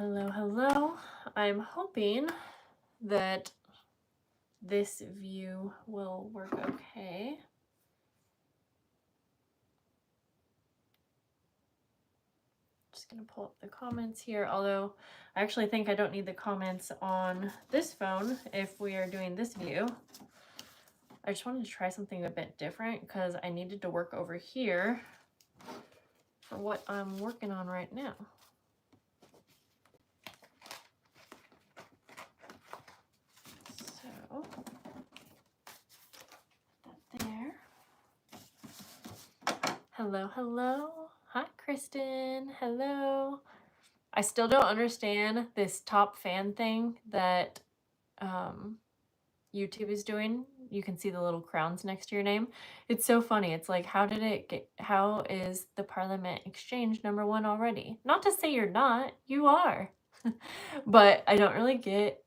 Hello, hello. I'm hoping that this view will work okay. Just gonna pull up the comments here, although I actually think I don't need the comments on this phone if we are doing this view. I just wanted to try something a bit different because I needed to work over here for what I'm working on right now. So, that there. Hello, hello. Hi, Kristen. Hello. I still don't understand this top fan thing that YouTube is doing. You can see the little crowns next to your name. It's so funny. It's like, how is the Parliament Exchange #1 already? Not to say you're not, you are. But I don't really get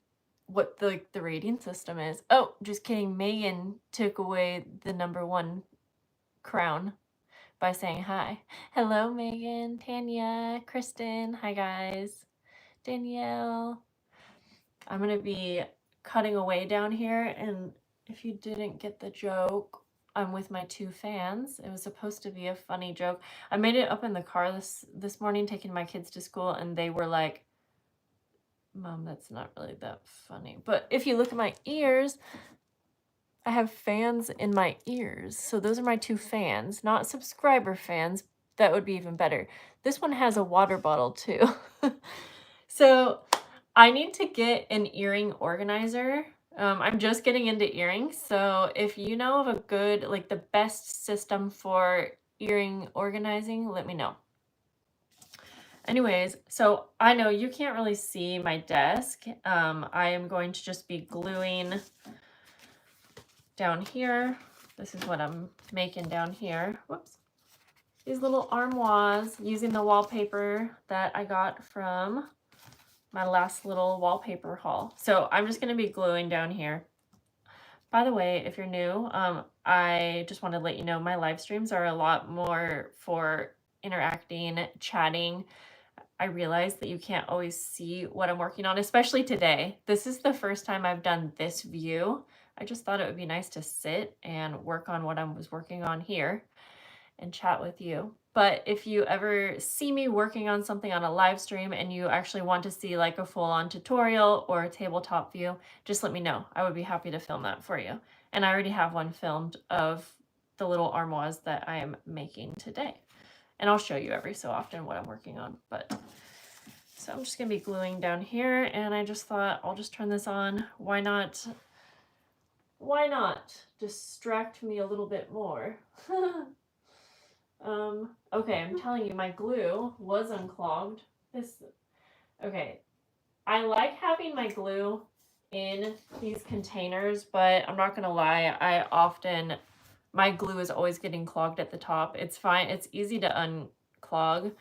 what the rating system is. Oh, just kidding. Megan took away the #1 crown by saying hi. Hello, Megan, Tanya, Kristen. Hi, guys. Danielle. I'm going to be cutting away down here, and if you didn't get the joke, I'm with my 2 fans. It was supposed to be a funny joke. I made it up in the car this morning taking my kids to school, and they were like, Mom, that's not really that funny. But if you look at my ears, I have fans in my ears. So those are my 2 fans, not subscriber fans. That would be even better. This one has a water bottle too. So I need to get an earring organizer. I'm just getting into earrings. So if you know of a good, like the best system for earring organizing, let me know. Anyways, so I know you can't really see my desk. I am going to just be gluing down here. This is what I'm making down here. Whoops. These little armoires using the wallpaper that I got from my last little wallpaper haul. So I'm just going to be gluing down here. By the way, if you're new, I just want to let you know my live streams are a lot more for interacting, chatting. I realize that you can't always see what I'm working on, especially today. This is the first time I've done this view. I just thought it would be nice to sit and work on what I was working on here and chat with you. But if you ever see me working on something on a live stream and you actually want to see like a full-on tutorial or a tabletop view, just let me know. I would be happy to film that for you. And I already have one filmed of the little armoires that I am making today. And I'll show you every so often what I'm working on. But so I'm just gonna be gluing down here, and I just thought I'll just turn this on. Why not distract me a little bit more? Okay, I'm telling you, my glue was unclogged. Okay, I like having my glue in these containers, but I'm not gonna lie, my glue is always getting clogged at the top. It's fine, it's easy to unclog,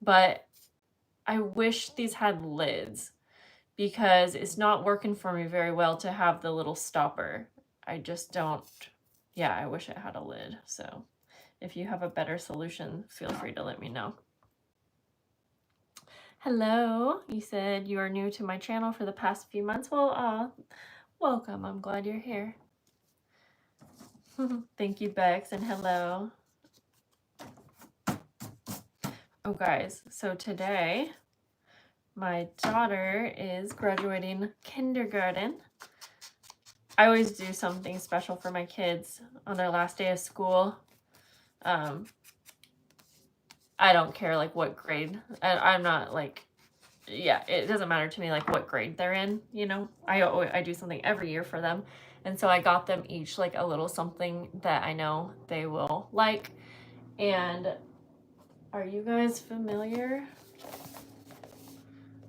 but I wish these had lids because it's not working for me very well to have the little stopper. I just don't, yeah, I wish it had a lid. So if you have a better solution, feel free to let me know. Hello, you said you are new to my channel for the past few months. Well, welcome. I'm glad you're here. Thank you, Bex, and hello. Oh, guys, so today my daughter is graduating kindergarten. I always do something special for my kids on their last day of school. I don't care like what grade. I'm not like, yeah, it doesn't matter to me like what grade they're in, you know. I do something every year for them. And so I got them each like a little something that I know they will like. And are you guys familiar?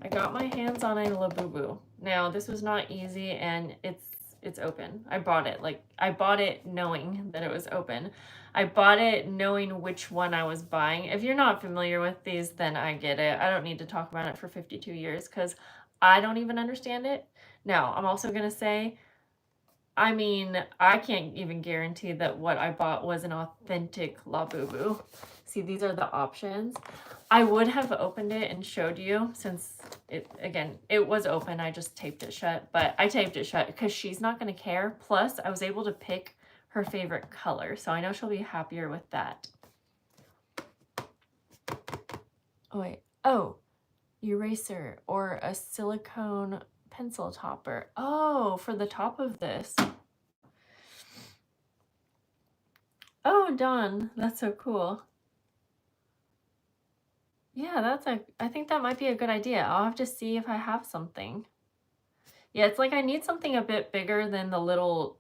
I got my hands on a labubu. Now, this was not easy, and it's open. I bought it knowing that it was open. I bought it knowing which one I was buying. If you're not familiar with these, then I get it. I don't need to talk about it for 52 years because I don't even understand it. Now, I'm also going to say I mean, I can't even guarantee that what I bought was an authentic labubu. See, these are the options. I would have opened it and showed you since it was open. I just taped it shut, but I taped it shut because she's not going to care. Plus, I was able to pick her favorite color, so I know she'll be happier with that. Oh, wait. Oh, eraser or a silicone pencil topper. Oh, for the top of this. Oh, Dawn, that's so cool. Yeah, I think that might be a good idea. I'll have to see if I have something. Yeah, it's like I need something a bit bigger than the little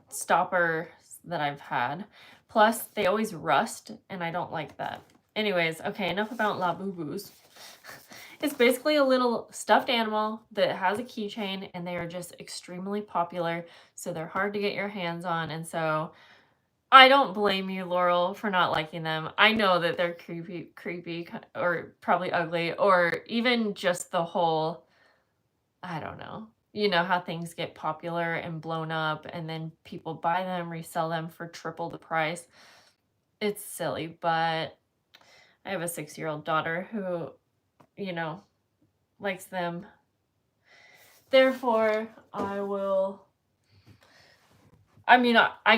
stoppers that I've had. Plus, they always rust, and I don't like that. Anyways, okay, enough about labubus. It's basically a little stuffed animal that has a keychain, and they are just extremely popular, so they're hard to get your hands on, and so I don't blame you, Laurel, for not liking them. I know that they're creepy, or probably ugly, or even just the whole, I don't know. You know how things get popular and blown up, and then people buy them, resell them for triple the price. It's silly, but I have a 6-year-old daughter who, likes them. Therefore, I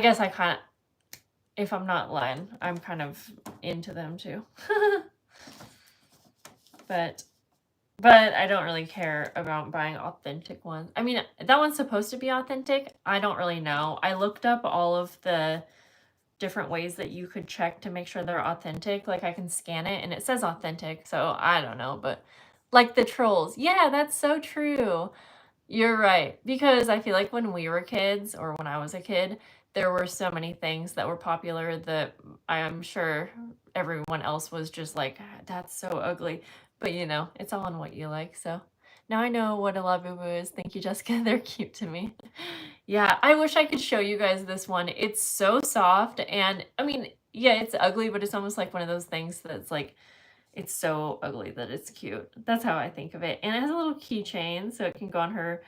guess I kind of, if I'm not lying, I'm kind of into them too. But I don't really care about buying authentic ones. I mean, that one's supposed to be authentic. I don't really know. I looked up all of the different ways that you could check to make sure they're authentic. Like I can scan it and it says authentic. So I don't know, but like the trolls. Yeah, that's so true. You're right. Because I feel like when we were kids or when I was a kid, there were so many things that were popular that I'm sure everyone else was just like, that's so ugly. But it's all on what you like. So now I know what a labubu is. Thank you, Jessica. They're cute to me. Yeah, I wish I could show you guys this one. It's so soft. And I mean, yeah, it's ugly, but it's almost like one of those things that's like, it's so ugly that it's cute. That's how I think of it. And it has a little keychain, so it can go on her.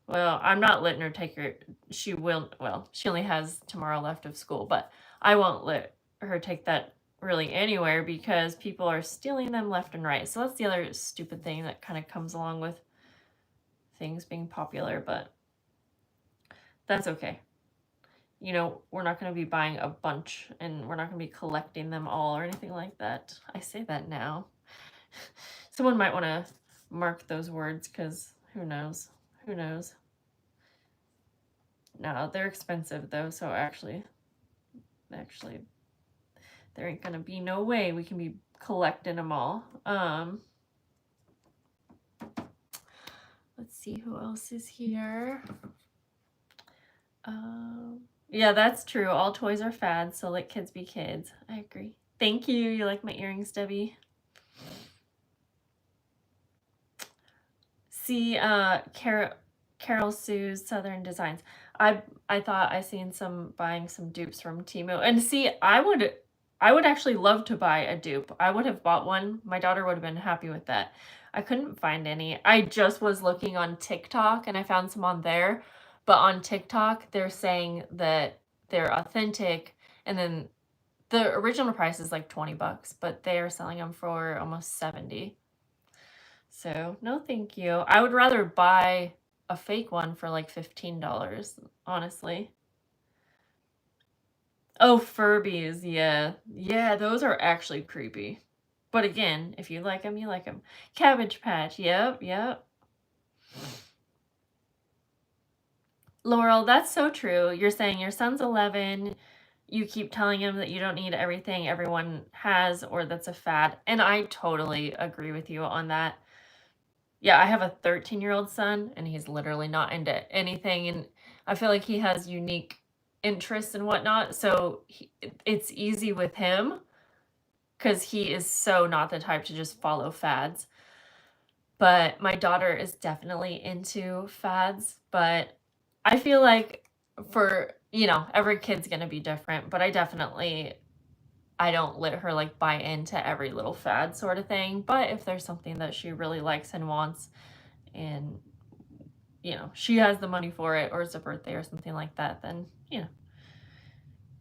Well, I'm not letting her take her. She will. Well, she only has tomorrow left of school, but I won't let her take that really anywhere because people are stealing them left and right. So that's the other stupid thing that kind of comes along with things being popular, but that's okay. We're not going to be buying a bunch and we're not going to be collecting them all or anything like that. I say that now. Someone might want to mark those words because who knows? Who knows? No, they're expensive though, so actually, there ain't gonna be no way we can be collecting them all. Let's see who else is here. Yeah, that's true. All toys are fads, so let kids be kids. I agree. Thank you. You like my earrings, Debbie? See, Carol Sue's Southern Designs. I thought I seen buying some dupes from Temu. And see, I would actually love to buy a dupe. I would have bought one. My daughter would have been happy with that. I couldn't find any. I just was looking on TikTok and I found some on there. But on TikTok, they're saying that they're authentic and then the original price is like 20 bucks, but they are selling them for almost 70. So, no thank you. I would rather buy a fake one for like $15, honestly. Oh, Furbies, yeah. Yeah, those are actually creepy. But again, if you like them, you like them. Cabbage Patch, yep. Laurel, that's so true. You're saying your son's 11. You keep telling him that you don't need everything everyone has or that's a fad. And I totally agree with you on that. Yeah, I have a 13-year-old son, and he's literally not into anything, and I feel like he has unique interests and whatnot, so it's easy with him because he is so not the type to just follow fads. But my daughter is definitely into fads, but I feel like every kid's gonna be different, but I don't let her like buy into every little fad sort of thing. But if there's something that she really likes and wants, and she has the money for it, or it's a birthday or something like that, then,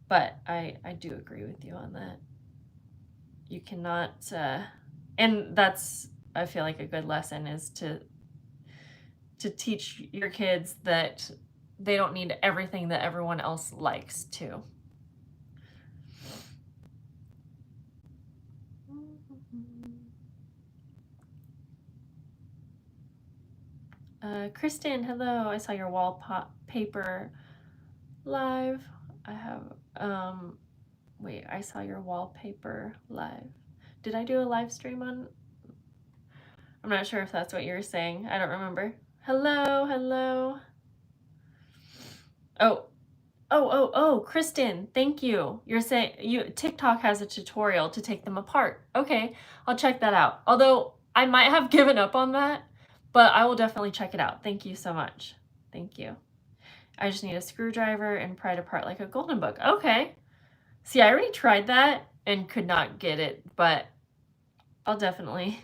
but I do agree with you on that. You cannot, and that's, I feel like a good lesson is to teach your kids that they don't need everything that everyone else likes too. Kristen, hello. I saw your wallpaper live. I have, wait, I saw your wallpaper live. Did I do a live stream on? I'm not sure if that's what you were saying. I don't remember. Hello, hello. Oh, Kristen, thank you. You're saying TikTok has a tutorial to take them apart. Okay, I'll check that out. Although I might have given up on that, but I will definitely check it out. Thank you so much. Thank you. I just need a screwdriver and pry it apart like a golden book. Okay. See, I already tried that and could not get it, but I'll definitely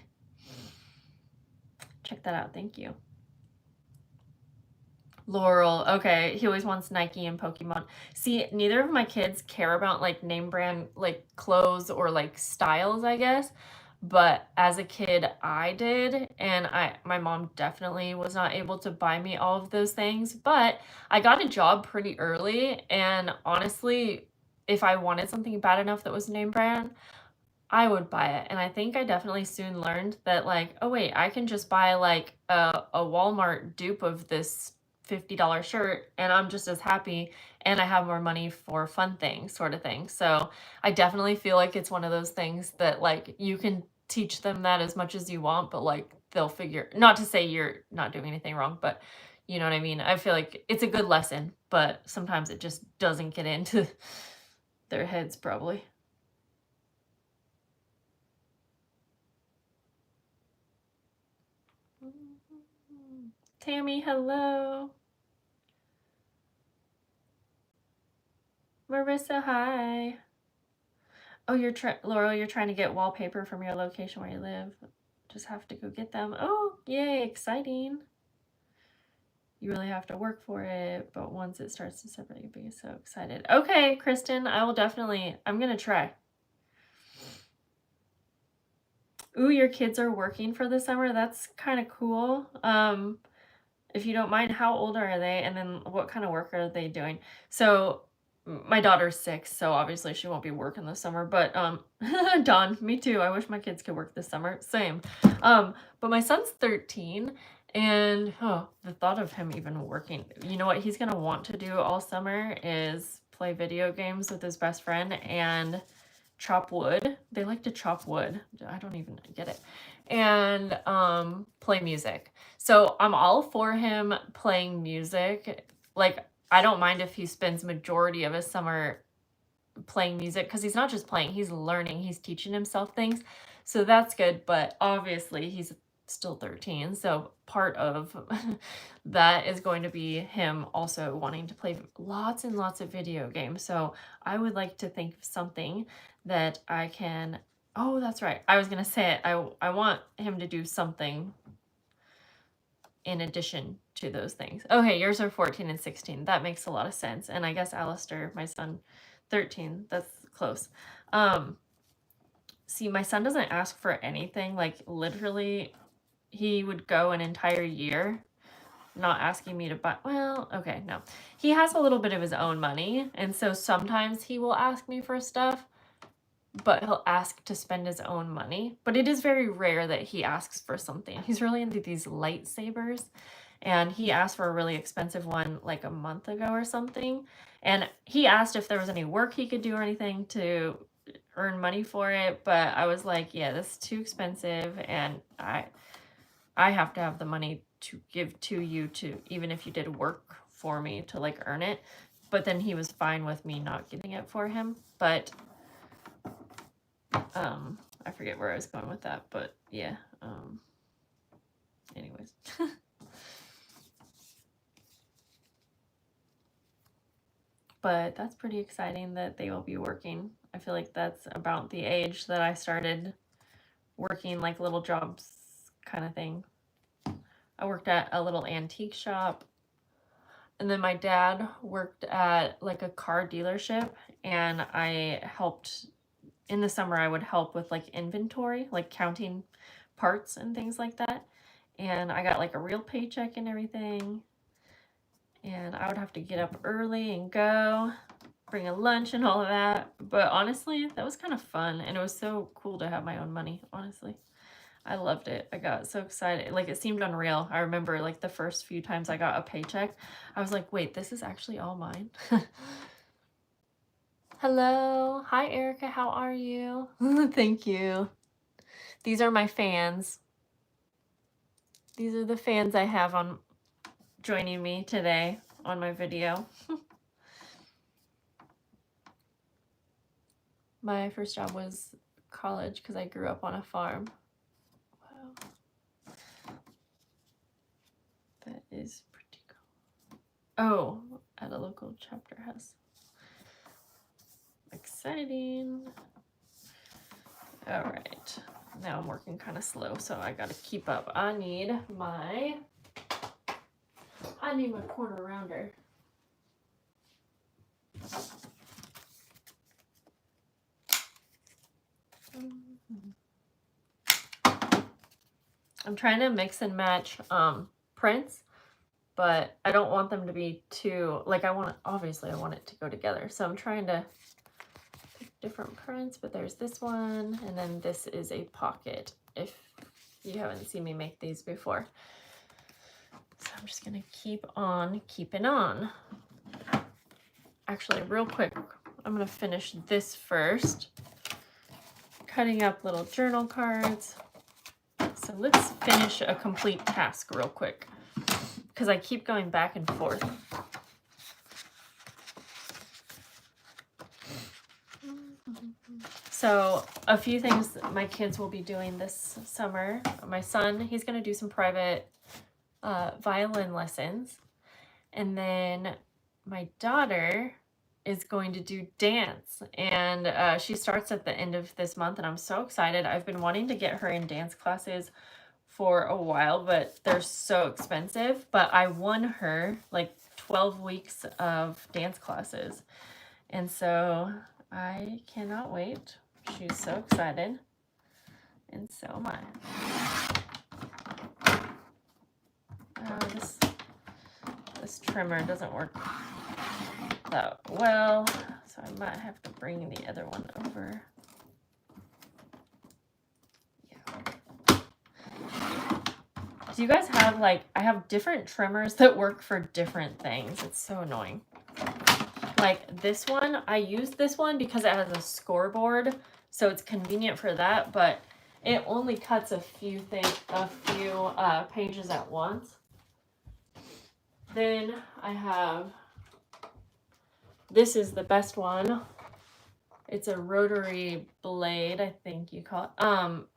check that out. Thank you. Laurel, okay. He always wants Nike and Pokemon. See, neither of my kids care about like name brand like clothes or like styles, I guess. But as a kid, I did, and my mom definitely was not able to buy me all of those things, but I got a job pretty early, and honestly, if I wanted something bad enough that was name brand, I would buy it. And I think I definitely soon learned that, like, oh wait, I can just buy like a Walmart dupe of this $50 shirt and I'm just as happy and I have more money for fun things, sort of thing. So I definitely feel like it's one of those things that like you can teach them that as much as you want, but like they'll figure, not to say you're not doing anything wrong, but you know what I mean? I feel like it's a good lesson, but sometimes it just doesn't get into their heads probably. Tammy, hello. Marissa, hi. Oh, Laurel, you're trying to get wallpaper from your location where you live. Just have to go get them. Oh, yay, exciting. You really have to work for it, but once it starts to separate, you'll be so excited. Okay, Kristen, I'm gonna try. Ooh, your kids are working for the summer. That's kind of cool. If you don't mind, how old are they? And then what kind of work are they doing? So my daughter's 6, so obviously she won't be working this summer, but Dawn, me too. I wish my kids could work this summer. Same. But my son's 13, and the thought of him even working, you know what he's gonna want to do all summer is play video games with his best friend and chop wood. They like to chop wood. I don't even get it. And play music. So I'm all for him playing music. Like, I don't mind if he spends majority of his summer playing music, because he's not just playing, he's learning, he's teaching himself things. So that's good, but obviously he's still 13, so part of that is going to be him also wanting to play lots and lots of video games. So I would like to think of something that I can, oh, that's right, I was gonna say it, I want him to do something in addition to those things. Okay, yours are 14 and 16. That makes a lot of sense. And I guess Alistair, my son, 13. That's close. See, my son doesn't ask for anything. Like, literally, he would go an entire year not asking me to buy. Well, okay, no. He has a little bit of his own money. And so sometimes he will ask me for stuff, but he'll ask to spend his own money. But it is very rare that he asks for something. He's really into these lightsabers, and he asked for a really expensive one like a month ago or something. And he asked if there was any work he could do or anything to earn money for it, but I was like, yeah, this is too expensive, and I have to have the money to give to you, to even if you did work for me to like earn it. But then he was fine with me not getting it for him. But I forget where I was going with that, but yeah. Anyways. But that's pretty exciting that they will be working. I feel like that's about the age that I started working like little jobs kind of thing. I worked at a little antique shop. And then my dad worked at like a car dealership, and I helped in the summer. I would help with like inventory, like counting parts and things like that. And I got like a real paycheck and everything. And I would have to get up early and go, bring a lunch and all of that. But honestly, that was kind of fun. And it was so cool to have my own money, honestly. I loved it. I got so excited. Like, it seemed unreal. I remember like the first few times I got a paycheck, I was like, wait, this is actually all mine. Hello. Hi, Erica. How are you? Thank you. These are my fans. These are the fans I have on joining me today on my video. My first job was college because I grew up on a farm. Wow. That is pretty cool. Oh, at a local chapter house. Exciting. All right. Now I'm working kind of slow, so I got to keep up. I need my corner rounder. I'm trying to mix and match prints, but I don't want them to be too, like, obviously I want it to go together. So I'm trying to pick different prints, but there's this one, and then this is a pocket, if you haven't seen me make these before. So I'm just gonna keep on keeping on. Actually, real quick, I'm gonna finish this first. Cutting up little journal cards. So let's finish a complete task real quick, because I keep going back and forth. So a few things my kids will be doing this summer. My son, he's going to do some private violin lessons. And then my daughter is going to do dance. And she starts at the end of this month, and I'm so excited. I've been wanting to get her in dance classes for a while, but they're so expensive. But I won her like 12 weeks of dance classes. And so I cannot wait. She's so excited. And so am I. This trimmer doesn't work that well, so I might have to bring the other one over. Yeah. Do you guys have, like, I have different trimmers that work for different things. It's so annoying. Like this one, I use this one because it has a scoreboard, so it's convenient for that, but it only cuts a few pages at once. Then I have, this is the best one. It's a rotary blade, I think you call it.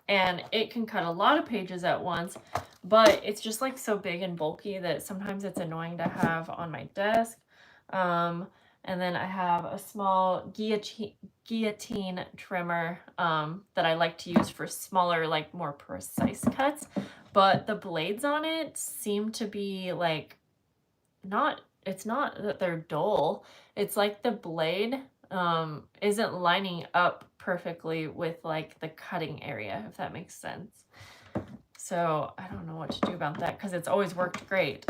And it can cut a lot of pages at once, but it's just like so big and bulky that sometimes it's annoying to have on my desk. And then I have a small guillotine trimmer that I like to use for smaller, like more precise cuts. But the blades on it seem to be like it's not that they're dull. It's like the blade isn't lining up perfectly with like the cutting area, if that makes sense. So I don't know what to do about that because it's always worked great.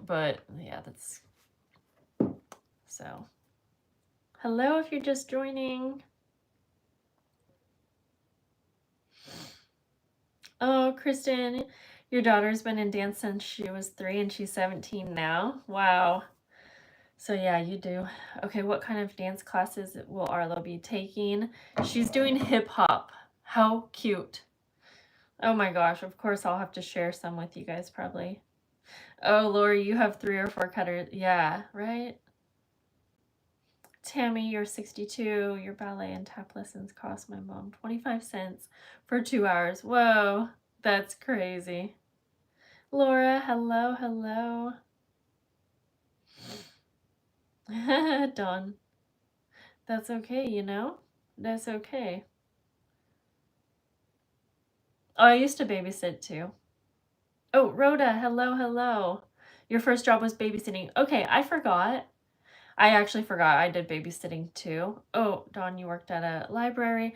But yeah, that's so. Hello, if you're just joining. Oh, Kristen, your daughter's been in dance since she was 3 and she's 17 now. Wow. So yeah, you do. Okay, what kind of dance classes will Arlo be taking? She's doing hip hop. How cute. Oh my gosh, of course I'll have to share some with you guys probably. Oh, Lori, you have 3 or 4 cutters. Yeah, right? Tammy, you're 62. Your ballet and tap lessons cost my mom 25 cents for 2 hours. Whoa, that's crazy. Laura, hello, hello. Dawn. That's okay, you know? That's okay. Oh, I used to babysit too. Oh, Rhoda, hello, hello. Your first job was babysitting. Okay, I forgot. I actually forgot I did babysitting too. Oh, Dawn, you worked at a library.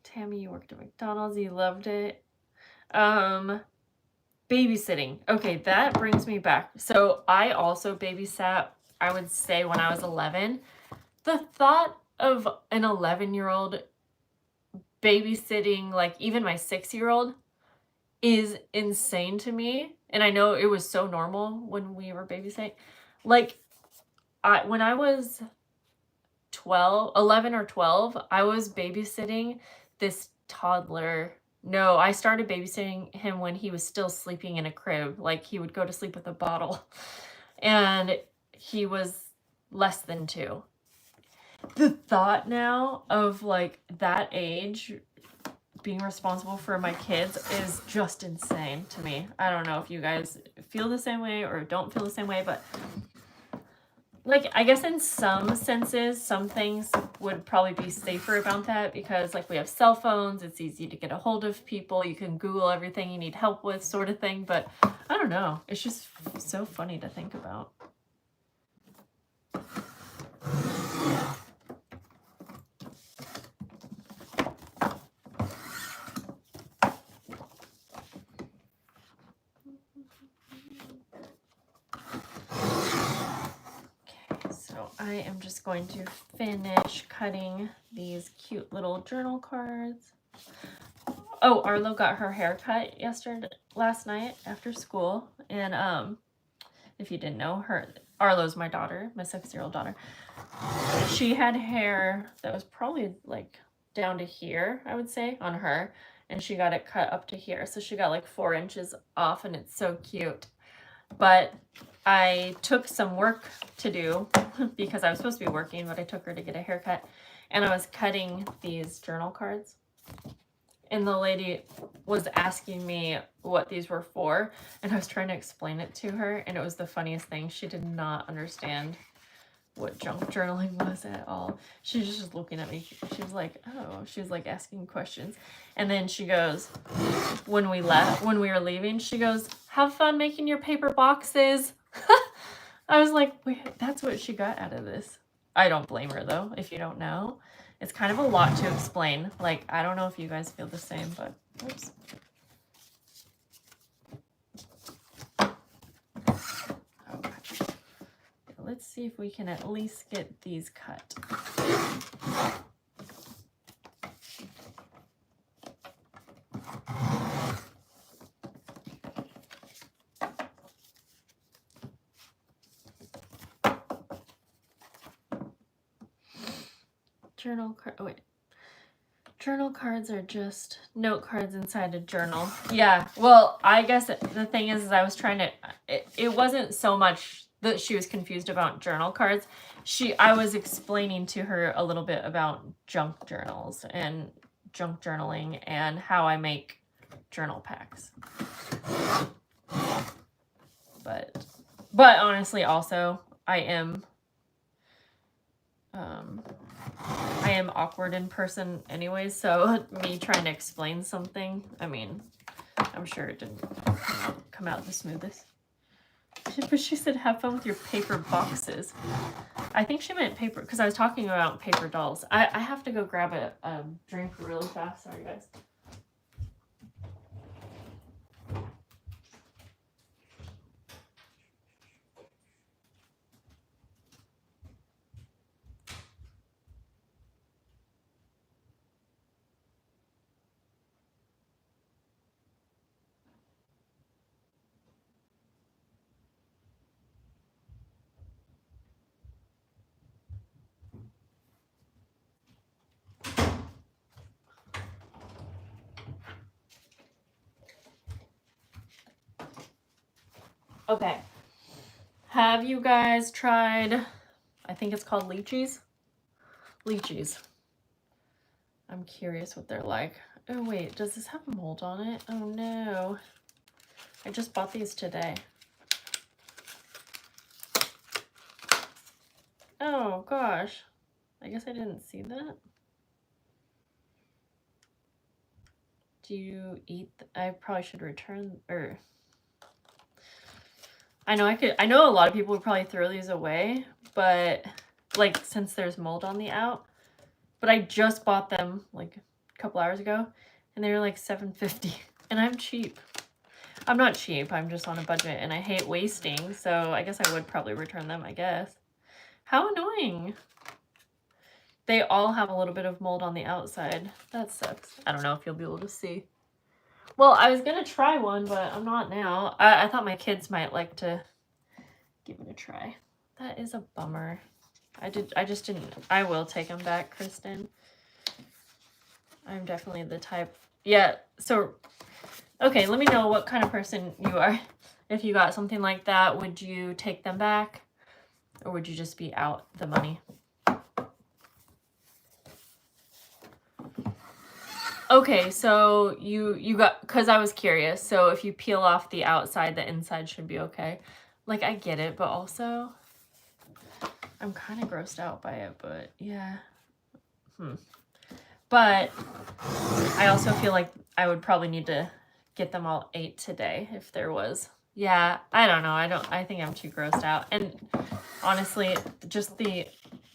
Tammy, you worked at McDonald's. You loved it. Babysitting. Okay, that brings me back. So I also babysat, I would say, when I was 11. The thought of an 11-year-old babysitting, like even my 6-year-old, is insane to me. And I know it was so normal when we were babysitting. Like, when I was 11 or 12, I was babysitting this toddler. No, I started babysitting him when he was still sleeping in a crib. Like, he would go to sleep with a bottle. And he was less than 2. The thought now of like that age being responsible for my kids is just insane to me. I don't know if you guys feel the same way or don't feel the same way, but like, I guess in some senses, some things would probably be safer about that because, like, we have cell phones, it's easy to get a hold of people, you can Google everything you need help with, sort of thing. But I don't know, it's just so funny to think about. Okay, so I am just going to finish cutting these cute little journal cards. Oh, Arlo got her hair cut last night after school, and if you didn't know, Arlo's my daughter, my 6-year-old daughter. She had hair that was probably like down to here, I would say, on her, and she got it cut up to here, so she got like 4 inches off, and it's so cute. But I took some work to do because I was supposed to be working, but I took her to get a haircut, and I was cutting these journal cards. And the lady was asking me what these were for, and I was trying to explain it to her, and it was the funniest thing. She did not understand what junk journaling was at all. She was just looking at me. She was like, oh, she was like asking questions. And then she goes, when we were leaving, she goes, have fun making your paper boxes. I was like, wait, that's what she got out of this. I don't blame her though, if you don't know. It's kind of a lot to explain. Like, I don't know if you guys feel the same, but oops. Okay. Let's see if we can at least get these cut. Journal cards are just note cards inside a journal. Yeah, well, I guess the thing is I was trying to, it wasn't so much that she was confused about journal cards. I was explaining to her a little bit about junk journals and junk journaling and how I make journal packs. But honestly, also, I am awkward in person anyway, so me trying to explain something, I mean, I'm sure it didn't come out the smoothest. But she said have fun with your paper boxes. I think she meant paper, because I was talking about paper dolls. I have to go grab a drink really fast. Sorry, guys. Okay. Have you guys tried, I think it's called lychees? Lychees. I'm curious what they're like. Oh wait, does this have mold on it? Oh no. I just bought these today. Oh gosh. I guess I didn't see that. Do you eat? I probably should return, or I know a lot of people would probably throw these away, but like since there's mold on the out, but I just bought them like a couple hours ago and they were like $7.50 and I'm cheap. I'm not cheap, I'm just on a budget and I hate wasting, so I guess I would probably return them, I guess. How annoying. They all have a little bit of mold on the outside. That sucks. I don't know if you'll be able to see. Well, I was gonna try one, but I'm not now. I thought my kids might like to give it a try. That is a bummer. I just didn't. I will take them back, Kristen. I'm definitely the type. Yeah, so, okay, let me know what kind of person you are. If you got something like that, would you take them back? Or would you just be out the money? Okay, so you got, because I was curious, so if you peel off the outside, the inside should be okay. Like, I get it, but also, I'm kind of grossed out by it, but yeah. But I also feel like I would probably need to get them all ate today if there was. Yeah, I don't know. I think I'm too grossed out. And honestly, just the,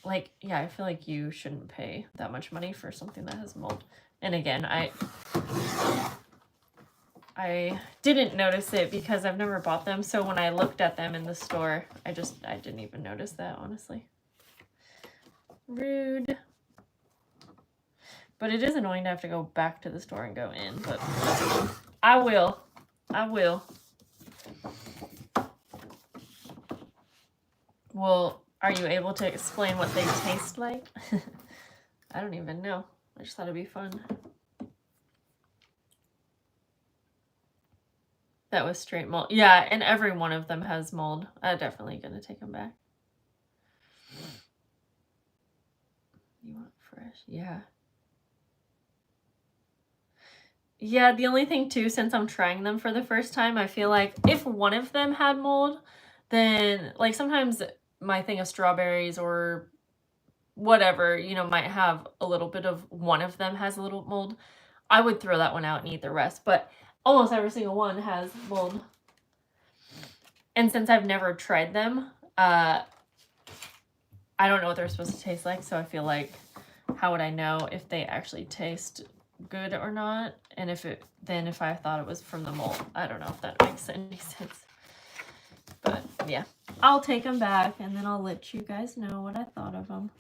like, yeah, I feel like you shouldn't pay that much money for something that has mold. And again, I didn't notice it because I've never bought them. So when I looked at them in the store, I didn't even notice that, honestly. Rude. But it is annoying to have to go back to the store and go in, but I will. Well, are you able to explain what they taste like? I don't even know. I just thought it'd be fun. That was straight mold. Yeah, and every one of them has mold. I'm definitely gonna take them back. You want fresh? Yeah. Yeah, the only thing too, since I'm trying them for the first time, I feel like if one of them had mold, then like sometimes my thing of strawberries or whatever, you know, might have a little bit of one of them has a little mold. I would throw that one out and eat the rest, but almost every single one has mold. And since I've never tried them, I don't know what they're supposed to taste like, so I feel like how would I know if they actually taste good or not? And if I thought it was from the mold, I don't know if that makes any sense. But yeah, I'll take them back and then I'll let you guys know what I thought of them.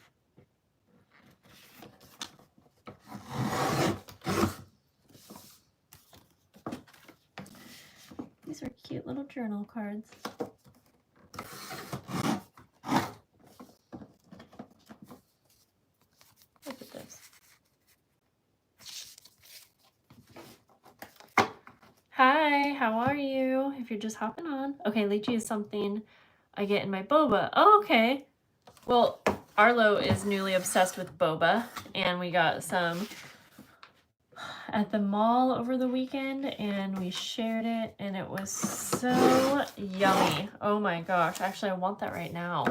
These are cute little journal cards. Look at this. Hi, how are you? If you're just hopping on. Okay, lychee is something I get in my boba. Oh, okay. Well, Arlo is newly obsessed with boba, and we got some at the mall over the weekend, and we shared it, and it was so yummy. Oh my gosh. Actually, I want that right now.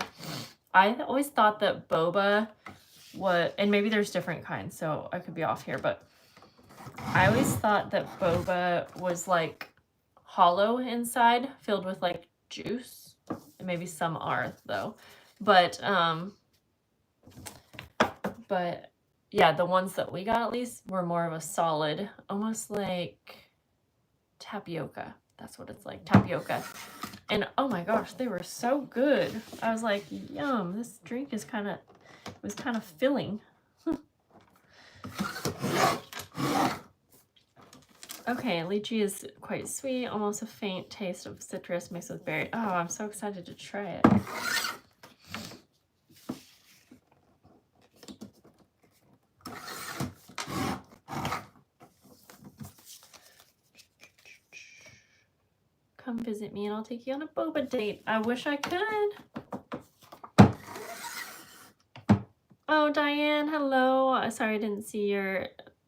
I always thought that boba was, and maybe there's different kinds, so I could be off here, but I always thought that boba was like hollow inside, filled with like juice. And maybe some are though. But yeah, the ones that we got at least were more of a solid, almost like tapioca. That's what it's like, tapioca. And oh my gosh, they were so good. I was like, yum, this drink is was kind of filling. Okay, lychee is quite sweet, almost a faint taste of citrus mixed with berry. Oh, I'm so excited to try it. Come visit me and I'll take you on a boba date. I wish I could. Oh, Diane, hello. Sorry I didn't see your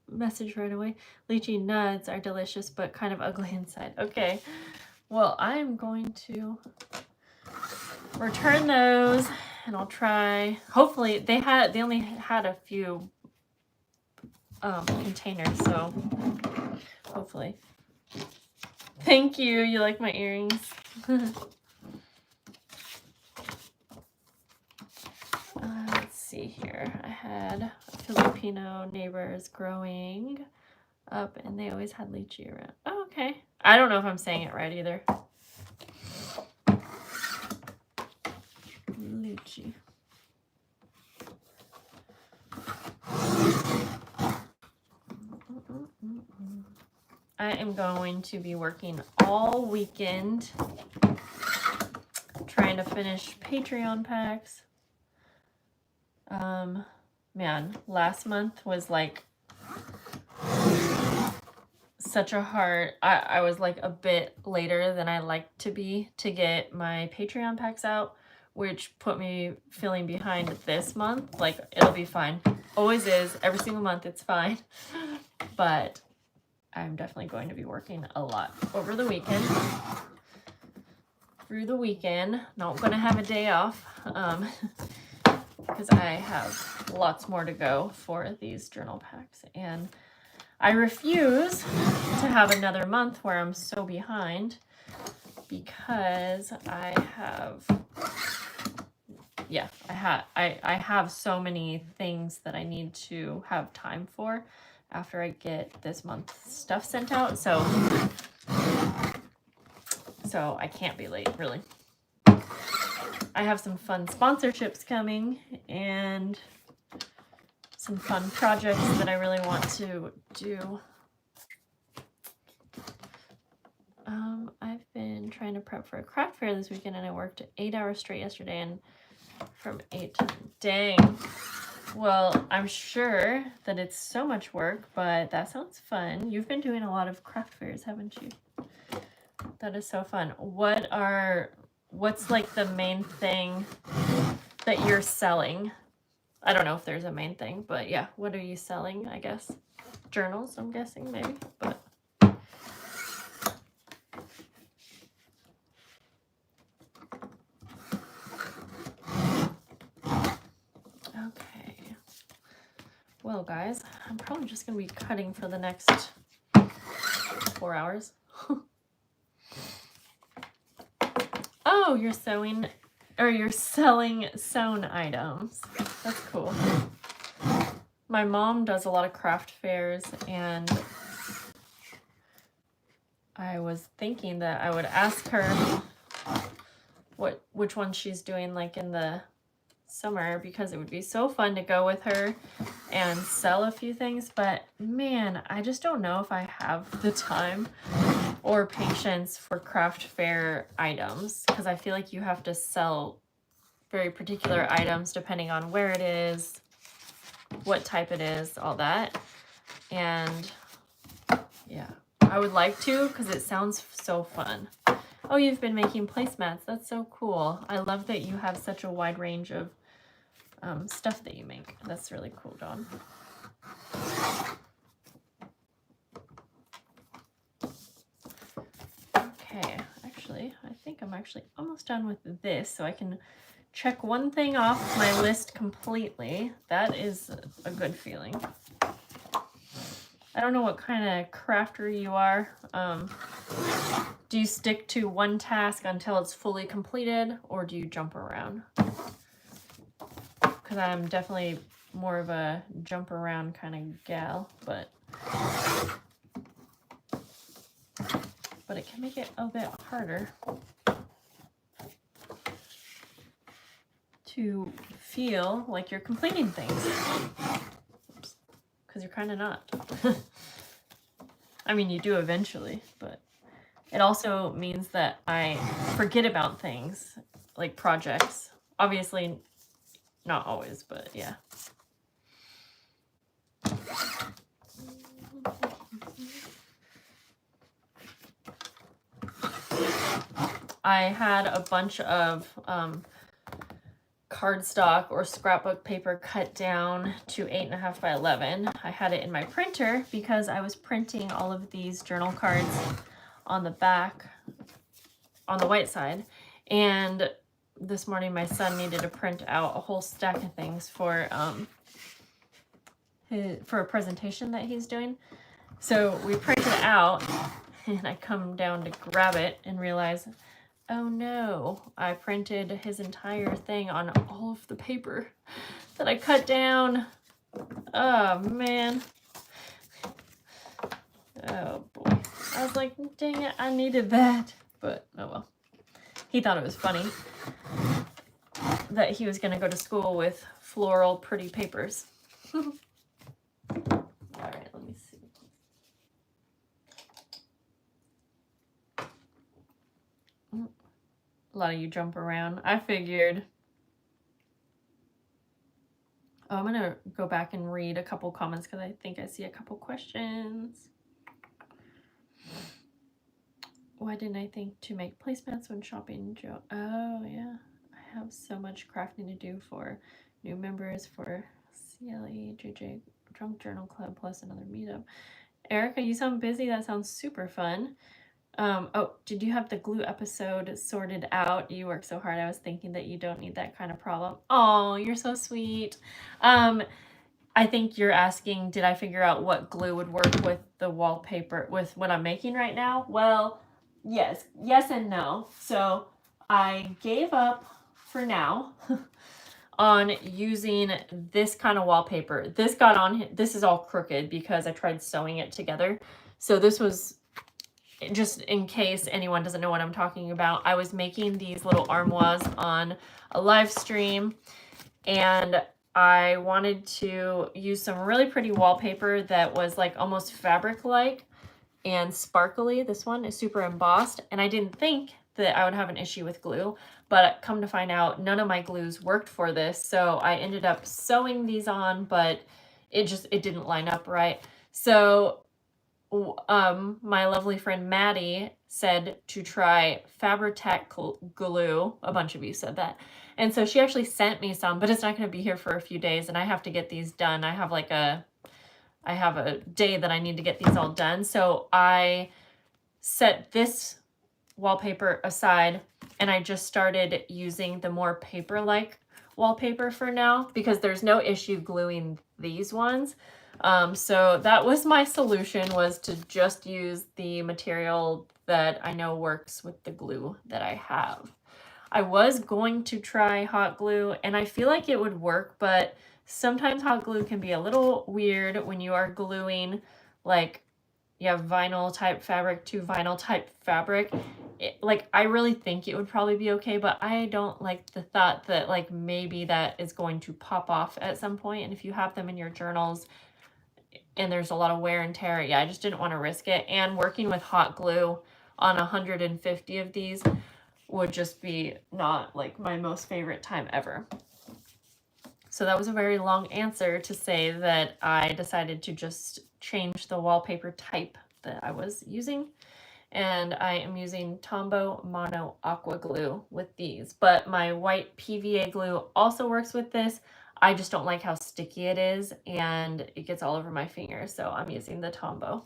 message right away. Lychee nuts are delicious but kind of ugly inside. Okay, well, I'm going to return those and I'll try. Hopefully they only had a few container, so hopefully. Thank you. You like my earrings? Let's see here. I had Filipino neighbors growing up, and they always had lychee around. Oh, okay. I don't know if I'm saying it right either. Lychee. I am going to be working all weekend trying to finish Patreon packs. Man, last month was like such a hard, I was like a bit later than I like to be to get my Patreon packs out, which put me feeling behind this month. Like, it'll be fine. Always is. Every single month it's fine. But I'm definitely going to be working a lot over the weekend. Through the weekend. Not going to have a day off. Because I have lots more to go for these journal packs. And I refuse to have another month where I'm so behind, because I have, yeah, I have so many things that I need to have time for after I get this month's stuff sent out. So I can't be late, really. I have some fun sponsorships coming and some fun projects that I really want to do. I've been trying to prep for a craft fair this weekend, and I worked 8 hours straight yesterday, and from 8 to, dang. Well, I'm sure that it's so much work, but that sounds fun. You've been doing a lot of craft fairs, haven't you? That is so fun. What's like the main thing that you're selling? I don't know if there's a main thing, but yeah, what are you selling, I guess? Journals, I'm guessing, maybe, but. Okay. Well, guys, I'm probably just going to be cutting for the next 4 hours. Oh, you're sewing, or you're selling sewn items. That's cool. My mom does a lot of craft fairs, and I was thinking that I would ask her which one she's doing, like in the summer, because it would be so fun to go with her and sell a few things. But man, I just don't know if I have the time or patience for craft fair items, because I feel like you have to sell very particular items depending on where it is, what type it is, all that. And yeah, I would like to, because it sounds so fun. Oh, you've been making placemats. That's so cool. I love that you have such a wide range of stuff that you make. That's really cool, Dawn. Okay, actually, I think I'm actually almost done with this, so I can check one thing off my list completely. That is a good feeling. I don't know what kind of crafter you are. Do you stick to one task until it's fully completed, or do you jump around? Because I'm definitely more of a jump around kind of gal, but it can make it a bit harder to feel like you're completing things. Because you're kind of not. I mean, you do eventually, but it also means that I forget about things, like projects. Obviously, not always, but yeah. I had a bunch of cardstock or scrapbook paper cut down to 8.5 by 11. I had it in my printer because I was printing all of these journal cards on the back, on the white side. And this morning my son needed to print out a whole stack of things for for a presentation that he's doing. So we printed it out, and I come down to grab it and realize, oh no, I printed his entire thing on all of the paper that I cut down. Oh man. Oh boy. I was like, dang it, I needed that. But oh well. He thought it was funny that he was going to go to school with floral pretty papers. All right, let me see. A lot of you jump around. I figured. Oh, I'm going to go back and read a couple comments because I think I see a couple questions. Why didn't I think to make placemats when shopping? Oh, yeah. I have so much crafting to do for new members for CLE, JJ, Drunk Journal Club, plus another meetup. Erica, you sound busy. That sounds super fun. Oh, did you have the glue episode sorted out? You work so hard. I was thinking that you don't need that kind of problem. Oh, you're so sweet. I think you're asking, did I figure out what glue would work with the wallpaper, with what I'm making right now? Well, yes and no. So I gave up for now on using this kind of wallpaper. This got on, this is all crooked because I tried sewing it together. So this was, just in case anyone doesn't know what I'm talking about, I was making these little armoires on a live stream, and I wanted to use some really pretty wallpaper that was like almost fabric-like and sparkly. This one is super embossed, and I didn't think that I would have an issue with glue, but come to find out, none of my glues worked for this, so I ended up sewing these on, but it didn't line up right. So my lovely friend Maddie said to try Fabri-Tac glue. A bunch of you said that. And so she actually sent me some, but it's not going to be here for a few days, and I have to get these done. I have a day that I need to get these all done. So I set this wallpaper aside, and I just started using the more paper-like wallpaper for now because there's no issue gluing these ones. So that was my solution, was to just use the material that I know works with the glue that I have. I was going to try hot glue, and I feel like it would work, but sometimes hot glue can be a little weird when you are gluing, like, you have vinyl type fabric to vinyl type fabric. Like, I really think it would probably be okay, but I don't like the thought that, like, maybe that is going to pop off at some point. And if you have them in your journals and there's a lot of wear and tear, yeah, I just didn't want to risk it. And working with hot glue on 150 of these would just be not like my most favorite time ever. So that was a very long answer to say that I decided to just change the wallpaper type that I was using. And I am using Tombow Mono Aqua Glue with these. But my white PVA glue also works with this. I just don't like how sticky it is, and it gets all over my fingers. So I'm using the Tombow.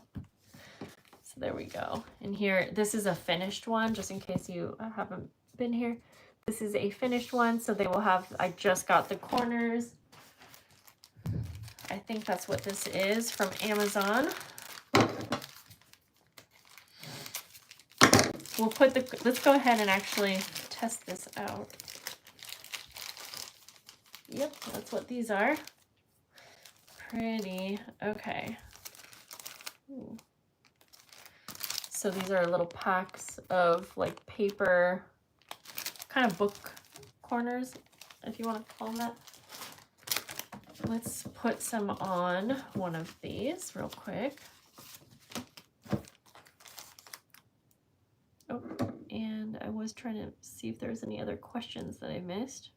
So there we go. And here, this is a finished one, just in case you haven't been here. This is a finished one, so they will have, I just got the corners. I think that's what this is from Amazon. We'll put let's go ahead and actually test this out. Yep, that's what these are. Pretty, okay. Ooh. So these are little packs of like paper, kind of book corners, if you want to call them that. Let's put some on one of these real quick. Oh, and I was trying to see if there's any other questions that I missed.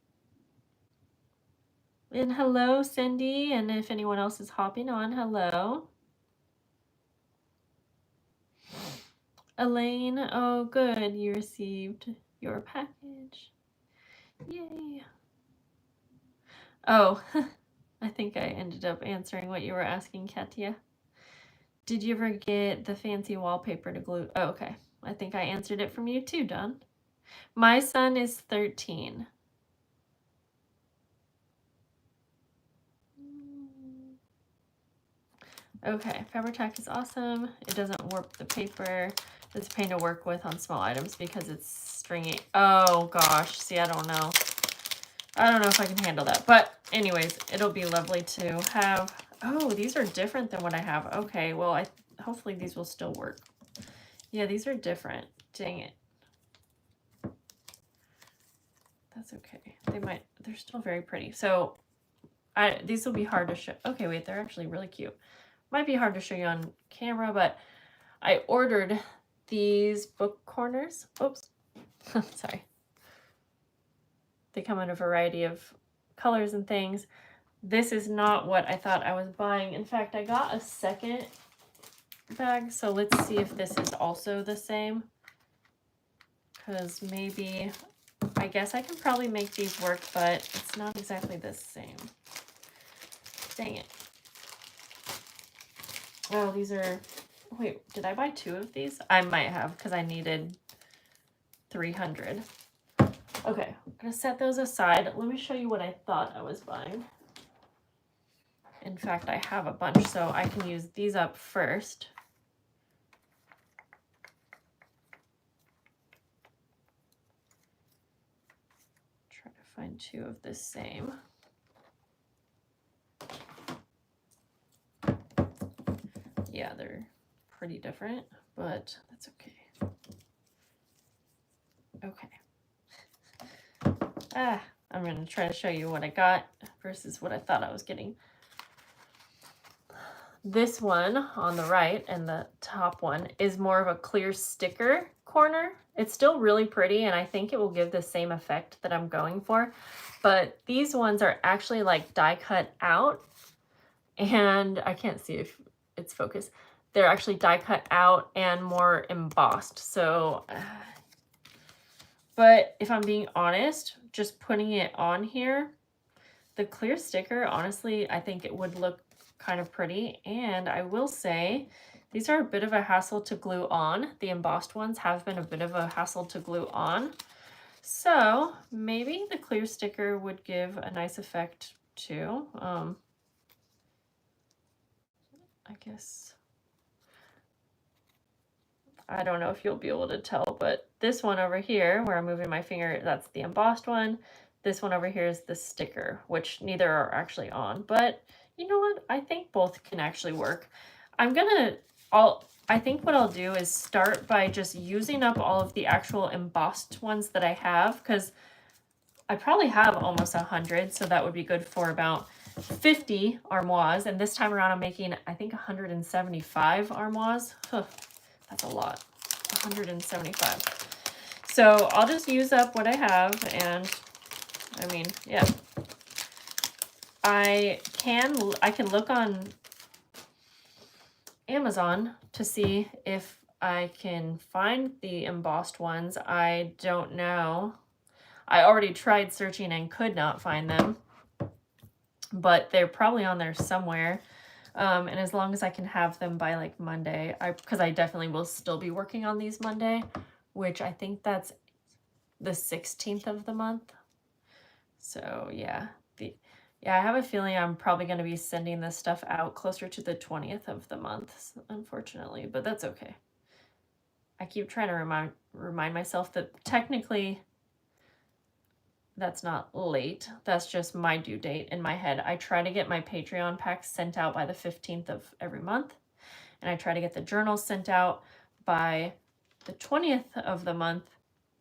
And hello, Cindy, and if anyone else is hopping on, hello. Elaine, oh good, you received your package. Yay. Oh, I think I ended up answering what you were asking, Katia. Did you ever get the fancy wallpaper to glue? Oh, okay. I think I answered it from you too, Don. My son is 13. Okay, Fabric-Tac is awesome. It doesn't warp the paper. It's a pain to work with on small items because it's stringy. Oh gosh, see, I don't know. I don't know if I can handle that. But anyways, it'll be lovely to have. Oh, these are different than what I have. Okay, well, hopefully these will still work. Yeah, these are different. Dang it. That's okay. They're still very pretty. So these will be hard to show. Okay, wait, they're actually really cute. Might be hard to show you on camera, but I ordered these book corners. Oops. Sorry. They come in a variety of colors and things. This is not what I thought I was buying. In fact, I got a second bag, so let's see if this is also the same. Because maybe, I guess I can probably make these work, but it's not exactly the same. Dang it. Oh, these are, wait, did I buy 2 of these? I might have, because I needed 300. Okay, I'm going to set those aside. Let me show you what I thought I was buying. In fact, I have a bunch, so I can use these up first. Try to find 2 of the same. Yeah, they're pretty different, but that's okay. Okay. I'm going to try to show you what I got versus what I thought I was getting. This one on the right and the top one is more of a clear sticker corner. It's still really pretty, and I think it will give the same effect that I'm going for. But these ones are actually like die cut out, and I can't see if it's focused. They're actually die cut out and more embossed. So, but if I'm being honest, just putting it on here, the clear sticker, honestly, I think it would look kind of pretty. And I will say, these are a bit of a hassle to glue on. The embossed ones have been a bit of a hassle to glue on. So maybe the clear sticker would give a nice effect too. I guess, I don't know if you'll be able to tell, but this one over here, where I'm moving my finger, that's the embossed one. This one over here is the sticker, which neither are actually on, but you know what? I think both can actually work. I think what I'll do is start by just using up all of the actual embossed ones that I have, because I probably have almost 100, so that would be good for about 50 armoires. And this time around, I'm making, I think, 175 armoires. Huh, that's a lot. 175. So I'll just use up what I have, and I mean, yeah. I can look on Amazon to see if I can find the embossed ones. I don't know. I already tried searching and could not find them, but they're probably on there somewhere. And as long as I can have them by like Monday, because I definitely will still be working on these Monday, which I think that's the 16th of the month. So yeah, I have a feeling I'm probably going to be sending this stuff out closer to the 20th of the month, unfortunately, but that's okay. I keep trying to remind myself that technically that's not late. That's just my due date in my head. I try to get my Patreon packs sent out by the 15th of every month, and I try to get the journals sent out by the 20th of the month.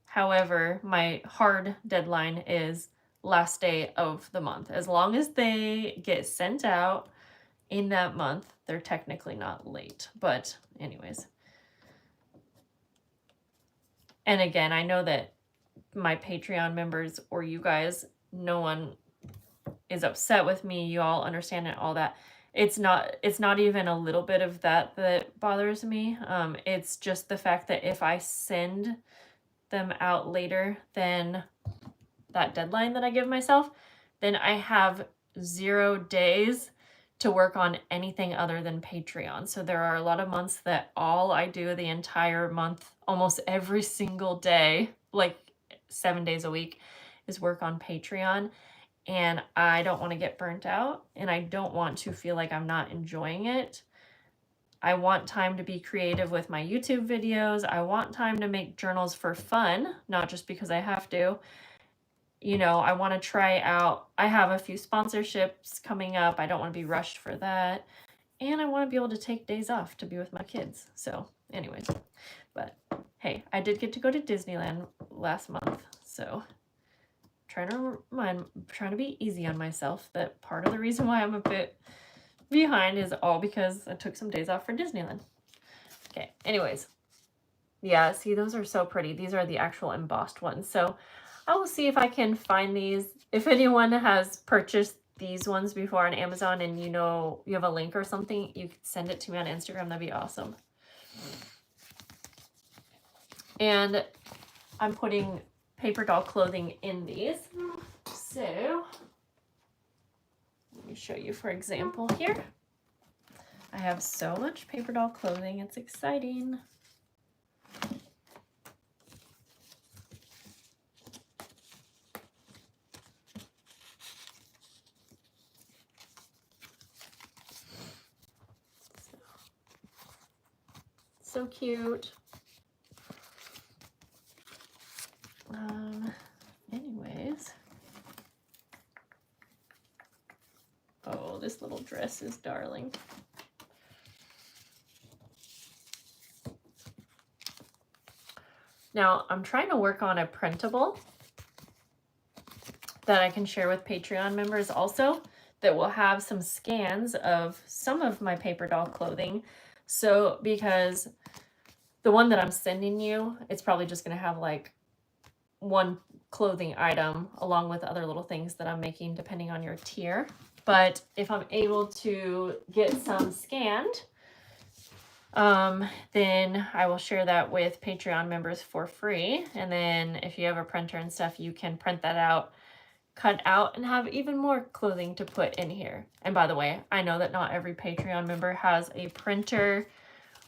However, my hard deadline is last day of the month. As long as they get sent out in that month, they're technically not late. But anyways. And again, I know that my Patreon members or you guys, no one is upset with me. You all understand it, all that. It's not even a little bit of that bothers me. It's just the fact that if I send them out later than that deadline that I give myself, then I have 0 days to work on anything other than Patreon. So there are a lot of months that all I do the entire month, almost every single day, like 7 days a week, is work on Patreon. And I don't want to get burnt out, and I don't want to feel like I'm not enjoying it. I want time to be creative with my YouTube videos. I want time to make journals for fun, not just because I have to. You know, I want to try out, I have a few sponsorships coming up. I don't want to be rushed for that. And I want to be able to take days off to be with my kids. So anyways, but hey, I did get to go to Disneyland last month. So trying to be easy on myself, that part of the reason why I'm a bit behind is all because I took some days off for Disneyland. Okay, anyways. Yeah, see, those are so pretty. These are the actual embossed ones. So I will see if I can find these. If anyone has purchased these ones before on Amazon and you know you have a link or something, you could send it to me on Instagram. That'd be awesome. And I'm putting paper doll clothing in these. So let me show you, for example, here. I have so much paper doll clothing. It's exciting. So cute. Anyways. Oh, this little dress is darling. Now, I'm trying to work on a printable that I can share with Patreon members also, that will have some scans of some of my paper doll clothing. So, because the one that I'm sending you, it's probably just going to have like one clothing item along with other little things that I'm making depending on your tier. But if I'm able to get some scanned, then I will share that with Patreon members for free. And then if you have a printer and stuff, you can print that out, cut out, and have even more clothing to put in here. And by the way, I know that not every Patreon member has a printer.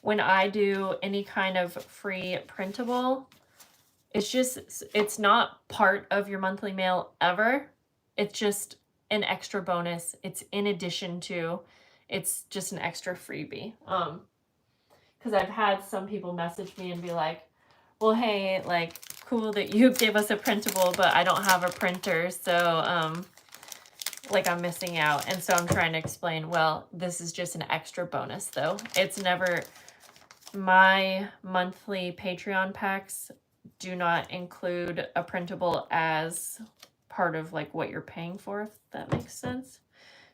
When I do any kind of free printable, it's not part of your monthly mail ever. It's just an extra bonus. It's in addition to, it's just an extra freebie. Because I've had some people message me and be like, well, hey, like, cool that you gave us a printable, but I don't have a printer, so, like, I'm missing out. And so I'm trying to explain, well, this is just an extra bonus, though. It's never, my monthly Patreon packs do not include a printable as part of, like, what you're paying for, if that makes sense.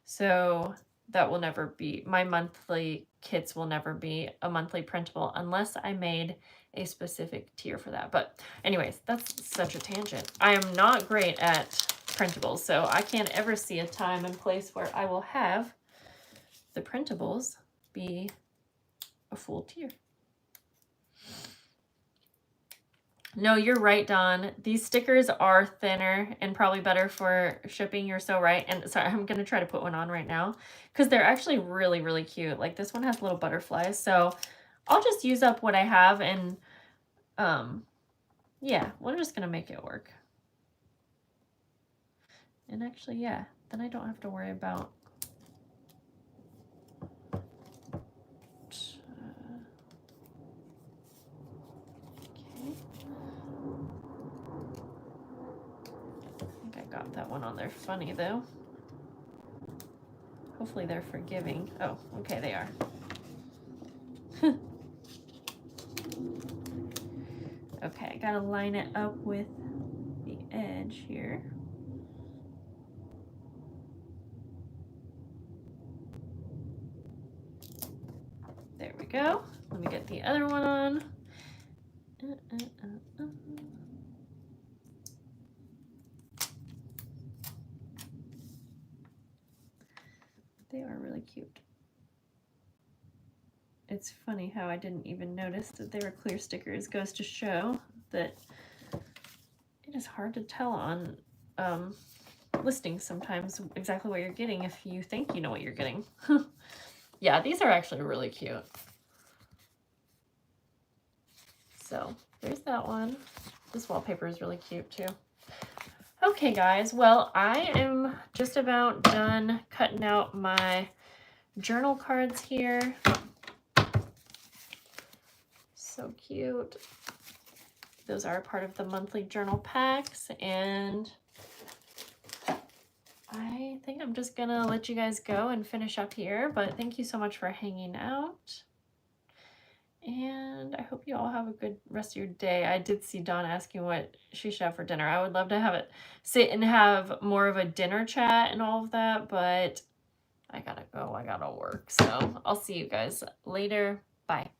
So that will never be, my monthly kits will never be a monthly printable unless I made a specific tier for that. But anyways, that's such a tangent. I am not great at printables, so I can't ever see a time and place where I will have the printables be a full tier. No, you're right, Dawn. These stickers are thinner and probably better for shipping. You're so right. And sorry, I'm going to try to put one on right now because they're actually really, really cute. Like this one has little butterflies. So I'll just use up what I have and yeah, we're just going to make it work. And actually, yeah, then I don't have to worry about got that one on there funny though. Hopefully they're forgiving. Oh, okay, they are. Okay, I gotta line it up with the edge here. There we go. Let me get the other one on. They are really cute. It's funny how I didn't even notice that they were clear stickers. Goes to show that it is hard to tell on listings sometimes exactly what you're getting if you think you know what you're getting. Yeah, these are actually really cute. So there's that one. This wallpaper is really cute too. Okay, guys, well, I am just about done cutting out my journal cards here. So cute. Those are part of the monthly journal packs, and I think I'm just gonna let you guys go and finish up here, but thank you so much for hanging out. And I hope you all have a good rest of your day. I did see Dawn asking what she should have for dinner. I would love to have it sit and have more of a dinner chat and all of that, but I gotta go. I gotta work. So I'll see you guys later. Bye.